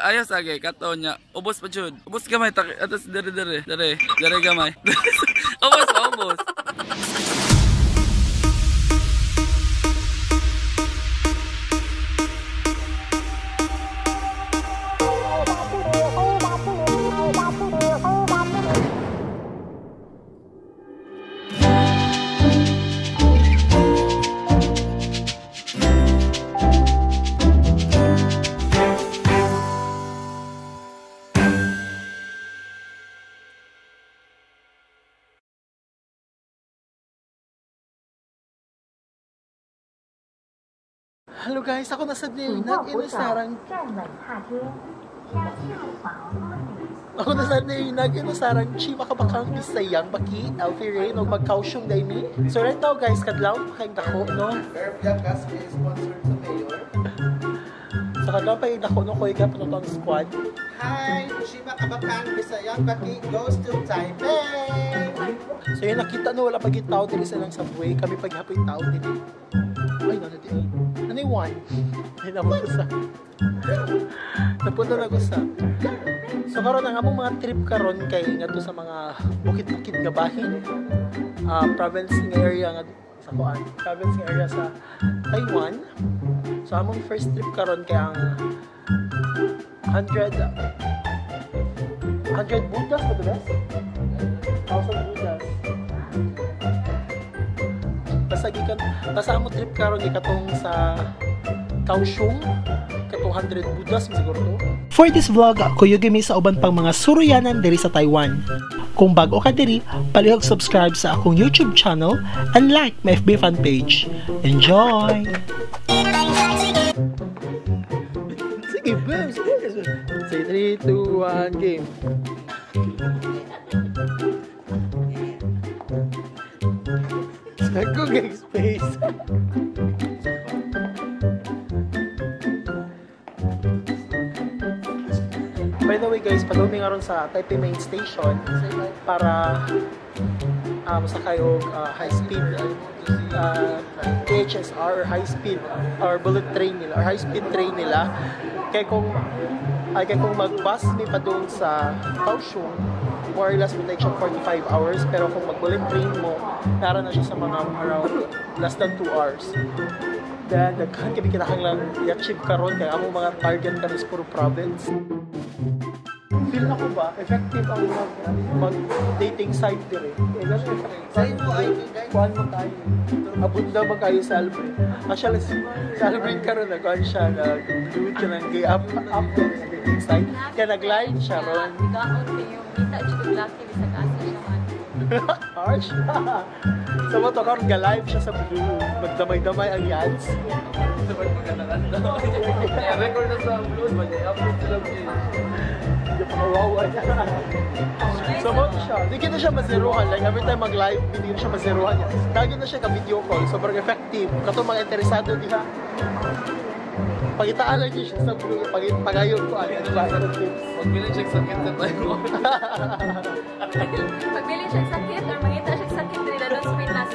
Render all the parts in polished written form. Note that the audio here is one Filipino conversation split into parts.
ayos agay kato nya. Ubos pa jud. Ubos gamay atas dere gamay. Ubos. Hello guys, ako nasa Daghang inusarang chibakabakang Bisayang baki Elfie no mag-Kaohsiung daimi. So right now guys, kadlaw kay dako no. Gas is sponsored sa mayor. So kadlaw pa dako no koy gap no tong squad. Hi, chibakabakang Bisayang baki goes to Taipei. So yun nakita no wala pagit tao diri sa lang subway, kami paghapoy tao diri. Ay, no, dito. Ano yung one? Ay, napunta. Napunta na ko sa. So, karon ang among mga trip karon kay nga to sa mga bukid-bukid nga bahin. Province nga area nga sa kuan. Province nga area sa Taiwan. So, among first trip karon kay ang 100 Buddhas ba ito, best? 1,000 Buddhas. Basta mo trip karon ikatong sa Kaohsiung, katong 100 Buddhas siguro to. For this vlog, kuyo gimi sa uban pang mga Suroyanan diri sa Taiwan. Kung bago ka diri, palihog subscribe sa akong YouTube channel and like my FB fan page. Enjoy! Sige, boom! Say 3, 2, 1, game! Ako gang space. By the way guys, palumi nga ron sa Taipei main station para sa kaayong high speed THSR high speed or bullet train nila or high speed train nila. Kaya kung mag-bus mi pa doon sa Kaohsiung, more or less will take siya 45 hours, pero kung mag-bullet train mo, nara na siya sa mga around less than 2 hours. Then, nagkahan kami kinahanglan i-achieve karon kaya among mga target kami sa puro province. Feel na ko ba, effective ang mag-dating site dire. Sa'yo mo ay kuhan mo tayo. Abunda ba kayo sa Albert? Actually, sa Albert karon nagkuhan siya, nag-do siya ng gay-up sa dating site. Kaya nag-line siya ron. Kita juga laki bisa kasih siya. Harsh. Sa mo to karon ga-live siya sa Blue. Magdamay-damay ang yads. Dapat maganda-ganda. Record na sa upload, mag-upload sila din. Hindi pa kawawa niya. So mo siya. Hindi kita siya mazerohan. Like every time mag-live, hindi siya mazerohan niya. Lagi na siya ka-video call. Sobrang effective. Kato mga interesado diha. Pagitaan lang siya sa Blue. Pagayon ko ano yung klase ng tips. Magbili siya sakit sa tayo. Magbili siya sakit or mangita siya sakit din na doon sa Pinas.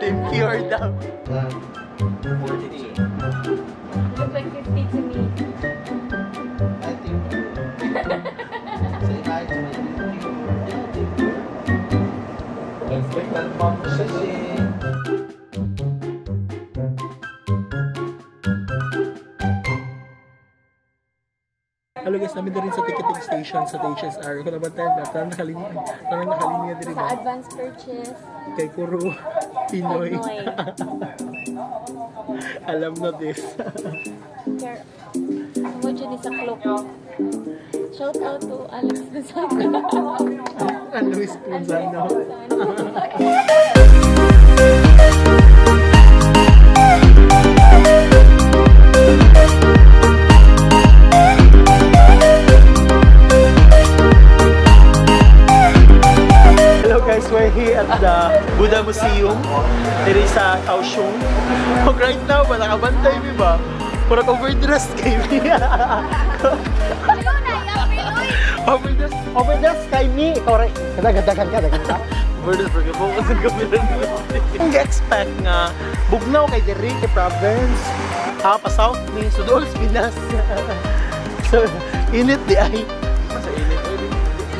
Team Cure daw. 40. You look like 50 to me. I think. Say hi to my team. Expect that mom to say. Hello guys, namin na rin sa ticketing station sa THSR. Kung naman tayo, parang nakalinya din. Sa advance purchase. Kay Kuro Pinoy. Alam na this. Mo dyan sa cloak. Shout out to Alex Bisaya. And Luis Punzano. We're here at the Buddha Museum diri sa Kaohsiung. Right now, wala kabantay mi ba? Pura overdressed kay mi. Overdressed kay mi. Correct. Kadagdagan ka. Ang expect nga bugnaw kay diri kay province. Pa south ni Sudol Pinas. So init di ay. Sa init oy.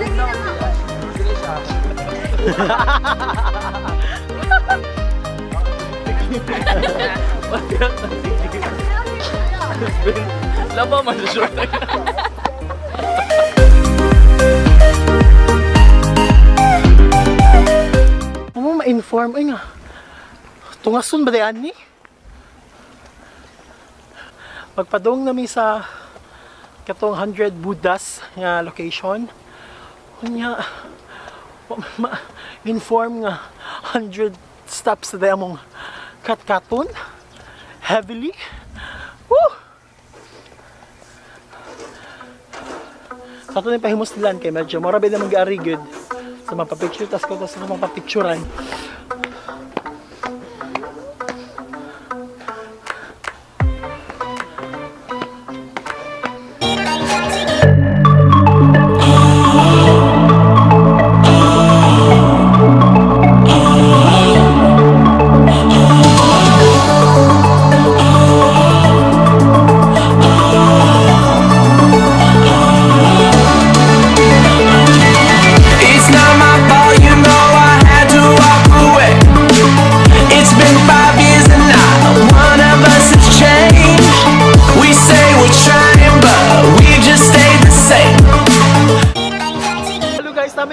Bugnaw di ay. Dili siya. Laba man sa short. Amo ma-inform ay nga. Tungason ba dayan ni? Magpadong nami sa katong 100 Buddhas nga location. Unya ma-inform nga 100 stops sa among kat-katon heavily. Woo! Sa ito na pahimuslan kay medyo marabay na mag-ari good sa mapapicture tas ko sa mapapicturan.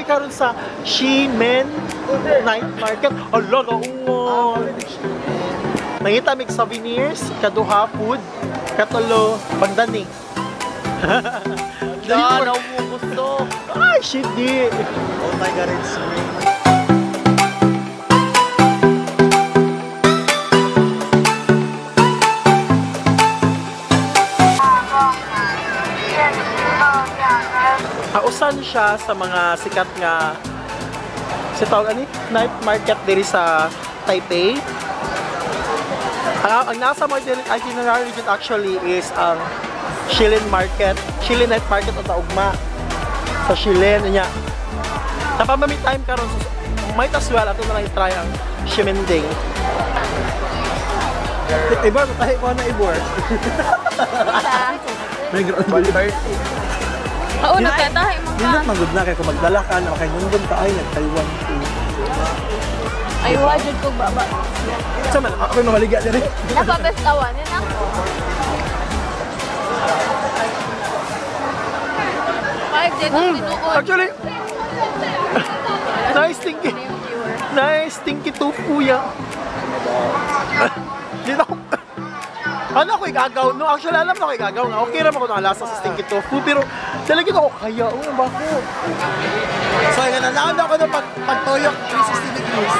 Karon sa Ximending night market. Ala kaungon. Nangita mig souvenirs, kaduha food, katulo pagdani. Na gusto. Ay shit di. Oh my god, it's spring. Usan siya sa mga sikat nga si tawag ani night market diri sa Taipei. Ang nasa market itinerary dito actually is ang Shilin market, Shilin night market o taugma sa Shilin niya. Tapos may time karon so might as well ato na lang i-try ang Ximending. Iba tayo ko na ibor. May ground Oo, nagkatahay mo ka. Nindot manggod na kaya kung magdala ka na kay nundon ka ay nag-Taiwan to. Ay, wajud ko baba. Sa man, ako yung maliga din rin. Napapestawan yun ako. Five days of tinuod. Actually, nice stinky tofu ya. Dito ako. Ano ako igagaw? No, actually alam na ako igagaw nga. Okay naman ako nakalasa sa stinky tofu. Pero talagang ako kaya. Oo, bako. So, nga nanaon ako na pagtoyok 360 degrees.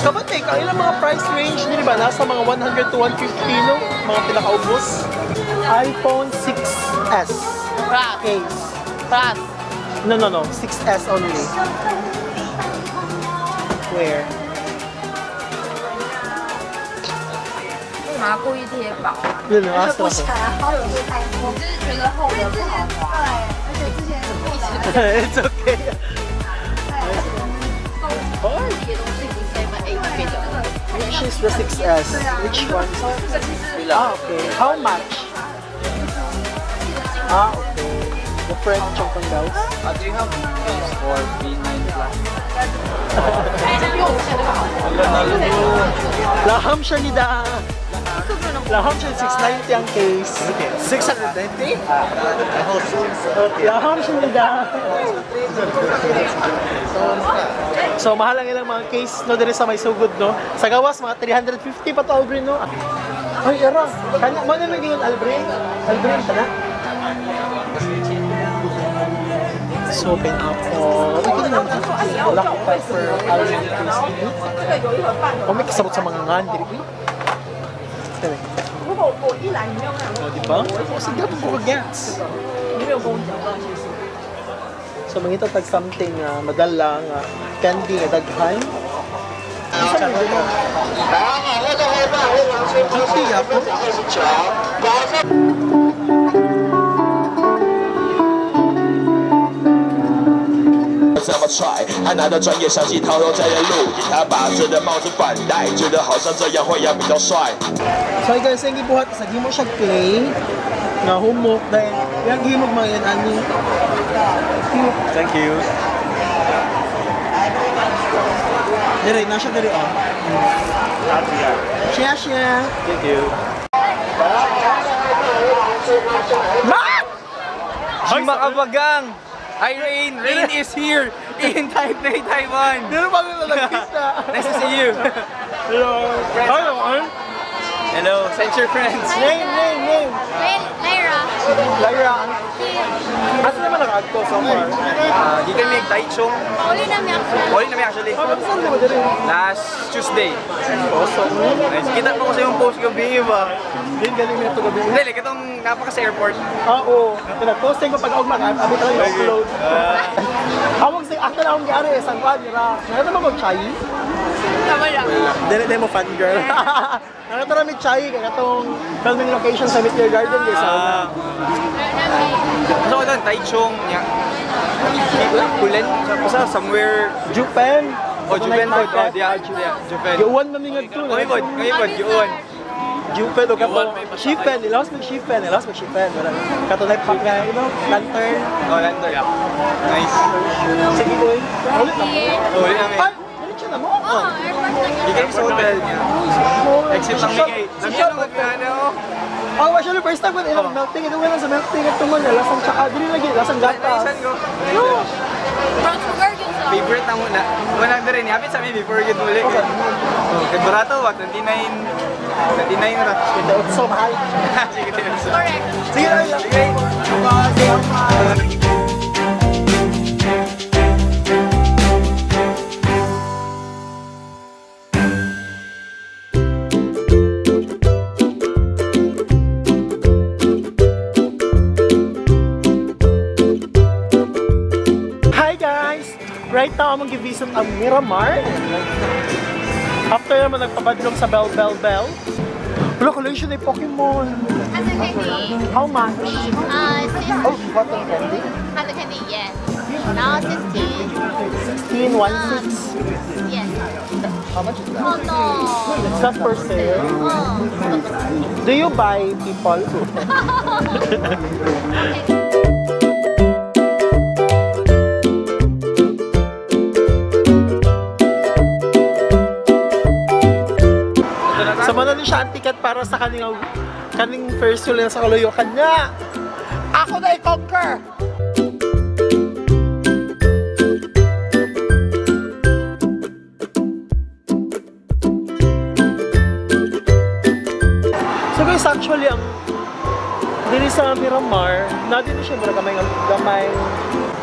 Kabatik, ang ilang mga price range nila ba? Nasa mga 100 to 150 no? Mga pinakaubos. iPhone 6s case. Plus. No. 6s only. Where? 麻布一贴薄，对的，啊，是的。我只是觉得厚的不好滑，而且之前一直 It's okay. 这些东西不是 7-8变的。 Which is the 6S? Which one? Ah, okay. How much? Ah, okay. The French chocolate bells. Do you have case for B9 Plus? Laham siya ni Da. Laham siya 690 ang case. 690? Laham siya ni Da. So mahal ang ilang mga case no diri sa may sugod no. Sa gawas mga 350 pa to Albrin no. Ay era. Kanya mo na naging Albrin. Albrin pa na. So pineapple. Ito na black pepper almond crispy. O may kasabot sa mga ngan diri. Oh, di ba? O sige po ko gets. So mangita tag something madala nga candy nga daghan. 踹。他拿着专业详细套路在人录影，他把这的帽子反戴，觉得好像这样会要比较帅。So guys, yung gibuhat sa gimo siya clay nga humok dahil yung gimog mga yan ani. Thank you. Dire na siya dire oh. Siya. Thank you. Makabagang! Hi Rain! Rain is here in Taipei, Taiwan! Meron pa rin nalagkita. Nice to see you! Hello. Hello, send your friends! Name. Lyra. Asa naman naka-adto so far? You can make Taichung. Huli namin actually. Saan di ba dire? Last Tuesday. Awesome. Nice. Kita mo kasi yung post gabi ba? Din galing na ito gabi. Hindi, like itong napaka sa airport. Oo. Pinag-posting ko pag-aug mag-abit lang yung upload. Awag sa akta na akong gari eh. Saan pa? Nakita mo mag-chai? Dili mo fan girl. Nakita na may chai. Kaya itong filming location sa Meteor Garden. So ito, Taichung. Kulen? Somewhere. Jupen. Jupen po. Jupen. Yuwan mamingad to. Ngayon, Yuwan. Jupen o kato. Shipen. Ilawas mo Shipen. Kato na yung lantern. Oh, lantern. Nice. Sige boy. Ulit na. Ulit namin. Ay! Diretso na mo? Di kayo sa hotel niya. Exit lang Migay. Lagyan mo magkano. Oh, actually first time ko na ilang melting. Ito nga lang sa melting. Ito mo na. Lasang tsaka. Dili lagi. Lasang gata. Favorite na muna. Wala na rin. Hapit sa amin before you muli. Kaya barato ba? 29 na. Ito so mahal. Sige, Tenso. Correct. Sige na lang. Sige. Right now, I'm mag-visit ang Miramar. After naman nagpabadlong sa Bell. Wala, collection ay Pokemon. Has a candy. How much? Oh, cotton candy? Has a candy, yes. Now 16. 16, 1.6. Yes. How much is that? Oh no. It's not for sale. Oh. Do you buy people? So, manalo siya ang ticket para sa kaning first tool na sa Kaluyokan niya. Ako na i-conquer! So guys, actually, ang dili sa Miramar, na din siya gamay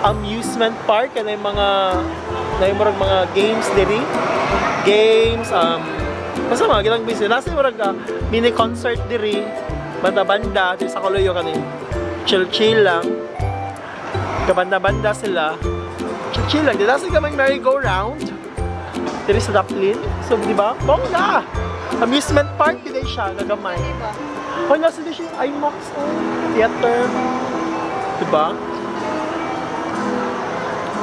amusement park, na yung mga games diri. Games, basta mga gilang busy. Nasa yung mini concert diri, banda-banda, diri sa Kaluyokan eh. Chill lang. Kabanda-banda sila. Chill lang. Dito sa kaming merry-go-round. Diri sa Daplin. So, di ba? Bongga! Amusement park, din siya, nagamay. Oh, nasa din siya yung IMAX, theater. Di ba?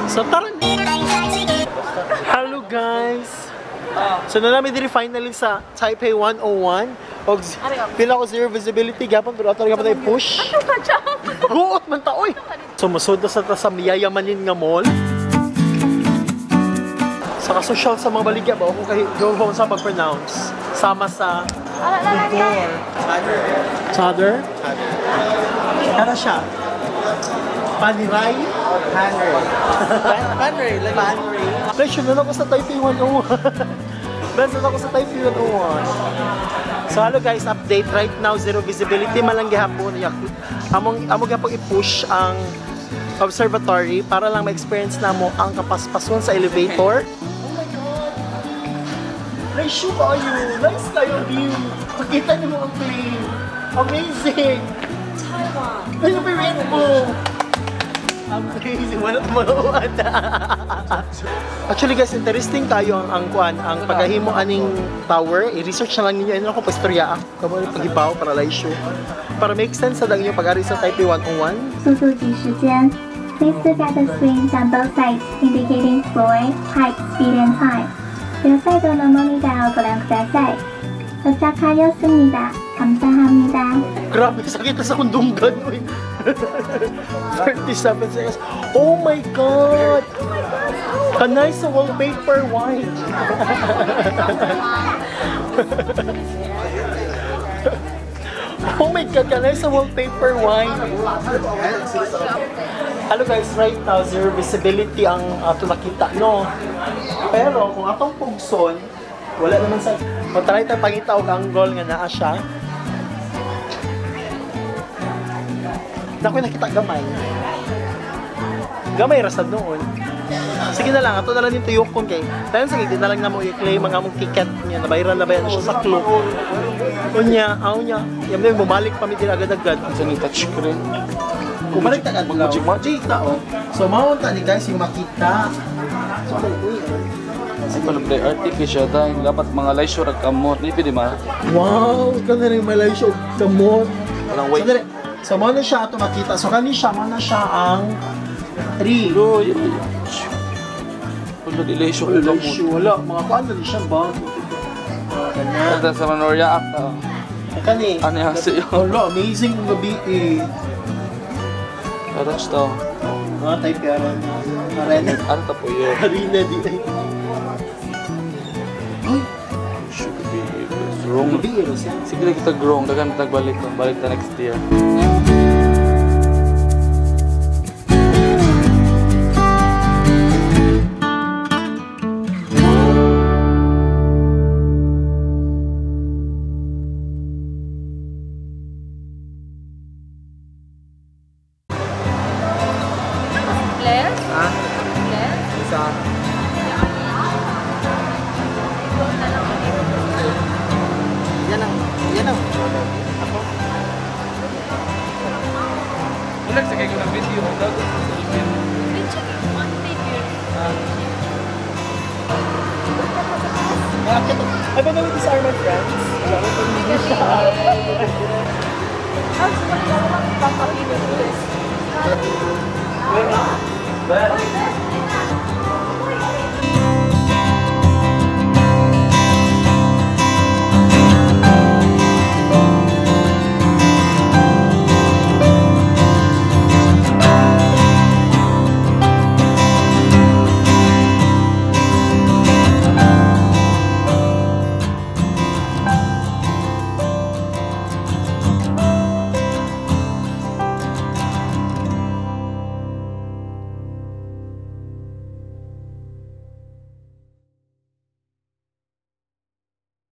So, tara na! Hello guys! So na namin diri finally sa Taipei 101 og pila ko zero visibility gapon pero ato gapon ay push. Guot man ta oy. So musud na sa miyayamanin nga mall. Sa social sa mga baligya ba ako kay go sa pag-pronounce. Sama sa Father. Ano siya? Paniray? Panray. Presyo na ako sa Taipei 101. Best ako sa Taipei 101. So hello guys, update right now, zero visibility malang gihapon. Among gihapon i-push ang observatory para lang ma-experience na mo ang kapaspason sa elevator. Oh my god! Presyo kayo! Nice kayo view! Pakita niyo mo ang plane! Amazing! Taiwan! Ano ba yung mo? Amazing, wala mauwan. Actually guys, interesting tayo ang paghahimo aning tower. I-research na lang ninyo. Ano ako pastorya kamo ni paghibaw para live show. Para make sense sa dang yung pag-ari sa Taipei 101. 速度计时间 Please look at the screens on both sides indicating floor, height, speed, and time. 웨브사이트로 모니터 고랑 그다사이. 도착하였습니다. 감사합니다. Grabe, sakit na sa kundunggan. 37 seconds. Oh my God! Kanay sa wallpaper white. Oh my God, kanay sa wallpaper white. Hello guys, right now, zero visibility ang ato nakita, no? Pero kung atong pugson, wala naman sa... Matry tayo pangita og angle nga naa siya. Nakoy nakita gamay. Gamay rasad noon. Sige na lang, ato na lang yung tuyokon kay. Tayo sige, di na lang na mo i-claim mga mong ticket niya. Nabayaran na ba yan siya sa club. Unya, niya. Yan na yung bumalik pa mi din agad-agad. Sa ni touchscreen. Bumalik na agad. Magic na oh. So maunta ni guys yung makita. So uy. Kasi palubday artificial dahil dapat mga laysyo rag kamot. Hindi pwede ma. Wow, ikaw na rin malay siya kamot. Walang wait. So mo na siya ito makita. So kani siya, mo na siya ang 3. Wala di laysyo rag kamot. Wala, mga kuan na siya ba? Ganyan. Ito sa Manoria Act. Kani. Ano yung hasi yun? Wala, amazing ang gabi eh. Touch to. Mga Taipei arena. Ano ta po yun? Arena di ay. Should be wrong. Gabi eh. Sige na kita grong. Dagan tagbalik. Balik ta next year. Ulag sa kayo ng video. Ay, by the way, these are my friends.